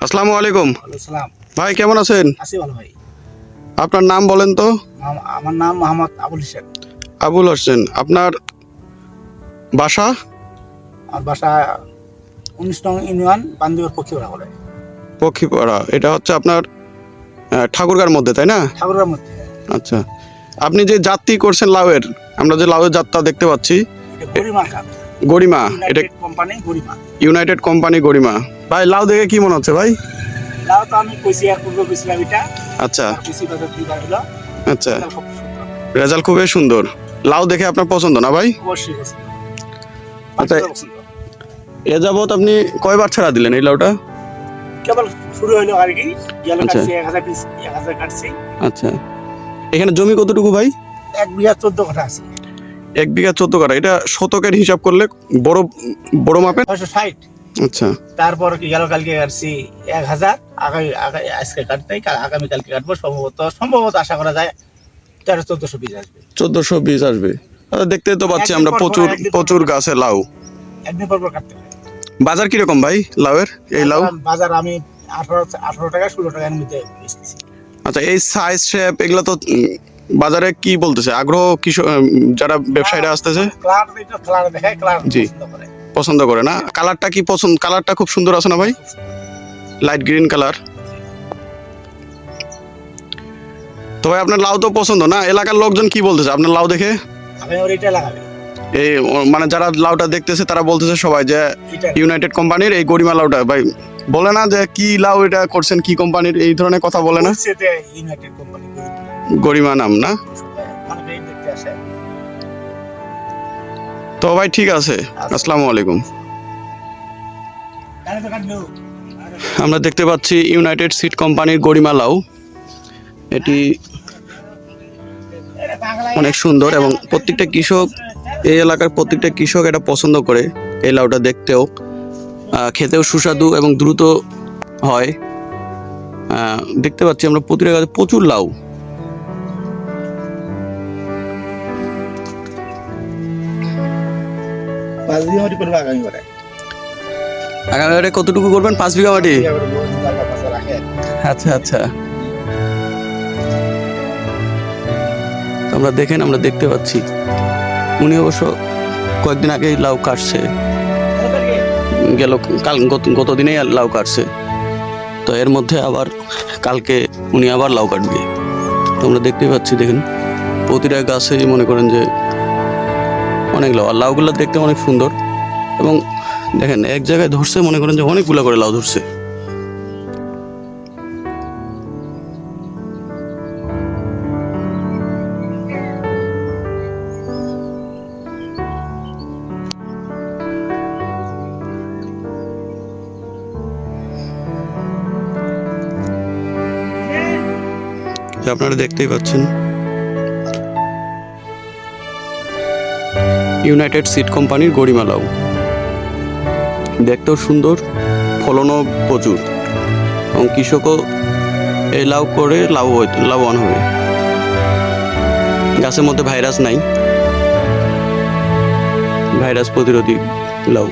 আসসালামু আলাইকুম সালাম। ভাই, কেমন আছেন? আছি ভালো ভাই। আপনার নাম বলেন তো? আমার নাম মোহাম্মদ আবুল হোসেন। আবুল হোসেন। আপনার বাসা? আর বাসা ১৯ নং ইউনিয়ন বান্দিপুর পক্ষীপাড়া বলে। পক্ষীপাড়া। এটা হচ্ছে আপনার ঠাকুরগাঁর মধ্যে, তাই না? ঠাকুরের মধ্যে। আচ্ছা, আপনি যে যাত্রী করছেন লাউয়ের, আমরা যে লাউয়ের যাত্রা দেখতে পাচ্ছি, এটা গরিমা খাত। গরিমা। এটা ইউনাইটেড কোম্পানি গরিমা। ইউনাইটেড কোম্পানি গরিমা। ভাই, লাউ দেখে কি মনে হচ্ছে ভাই? লাউ তো আমি কইছি আর পূর্ব কইছিলাম এটা। আচ্ছা আর কইছি বাজার দিবার হলো। আচ্ছা, এটা খুব সুন্দর। রেজাল্ট খুবই সুন্দর। লাউ দেখে আপনার পছন্দ না ভাই? অবশ্যই পছন্দ। আচ্ছা, বাচ্চাদের পছন্দ। এ যাবৎ আপনি কয়বার ছাড়া দিলেন এই লাউটা? কেবল শুরু হইলো আর কি। গেল আচ্ছা। কাটছি 1000 পিস 1000 কাটছি। আচ্ছা, এখানে জমি কতটুকু ভাই? 1 বিঘা 14 কাঠা আছে। 1 বিঘা 14 কাঠা। এটা শতকের হিসাব করলে বড় বড় মাপের। 660। আচ্ছা তারপর কি গেল কালকে কাটছি 1000। আজকে কাটতে আগামী কালকে কাটবো সম্ভবত আশা করা যায় 1300-1400 পিস আসবে। 1420 আসবে। দেখতে তো পাচ্ছি আমরা প্রচুর গাছে লাউ। একদিন পর পর কাটতে হয়। বাজার কিরকম ভাই লাউয়ের? এই লাউ বাজার আমি 18 টাকা 16 টাকার মধ্যে বেচতেছি। আচ্ছা, এই সাইজ শেপ এগুলা তো বাজারে কি বলতেছে আগ্রহ যারা ব্যবসায়ীরা আসতেছে? কালার দেখে কালার জি। পছন্দ করে। পছন্দ করে না? কালারটা কি পছন্দ? কালারটা খুব সুন্দর আছে না ভাই? Light green colour. তো ভাই, আপনার লাউ তো পছন্দ না? এলাকার লোকজন কি বলতেছে আপনার লাউ দেখে? আমি ওর এটা লাগাবি। এই মানে যারা লাউটা দেখতেছে তারা বলতেছে সবাই যে এটা ইউনাইটেড কোম্পানির এই গরিমা লাউটা। ভাই বলে না যে কি লাউ এটা করছেন, কি কোম্পানির, এই ধরনের কথা বলে না? সেটা ইউনাইটেড কোম্পানি গরিমা নাম না? মানে এই দেখতে আসে। তো ভাই ঠিক আছে, আসসালামু আলাইকুম। তাহলে তো কাটলো। আমরা দেখতে পাচ্ছি ইউনাইটেড সিড কোম্পানির গরিমা লাউ। এটি অনেক সুন্দর এবং প্রত্যেকটা কৃষক, এই এলাকার প্রত্যেকটা কৃষক এটা পছন্দ করে। এই লাউটা দেখতেও খেতেও সুস্বাদু এবং দ্রুত হয়। দেখতে পাচ্ছি আমরা প্রতিটা গাছে প্রচুর লাউ। পাঁচ বিঘা মাটি করবে আগামী বারে। আগামী বারে কতটুকু করবেন? 5 বিঘা মাটি। আচ্ছা আচ্ছা, আমরা দেখতে পাচ্ছি উনি অবশ্য কয়েকদিন আগে লাউ কাটছে, গত দিনেই লাউ কাটছে। তো এর মধ্যে আবার কালকে উনি আবার লাউ কাটবে। তো আমরা দেখতে পাচ্ছি, দেখেন প্রতিটা গাছেই মনে করেন যে অনেক লাউ। আর লাউগুলো দেখতে অনেক সুন্দর এবং দেখেন এক জায়গায় ধরছে, মনে করেন যে অনেকগুলো করে লাউ ধরছে। আপনারা দেখতেই পাচ্ছেন ইউনাইটেড সিড কোম্পানির গরিমা লাউ। দেখতেও সুন্দর, ফলনও প্রচুর এবং কৃষকও এই লাউ করে লাভবান হবে। গাছের মধ্যে ভাইরাস নাই, ভাইরাস প্রতিরোধী লাউ।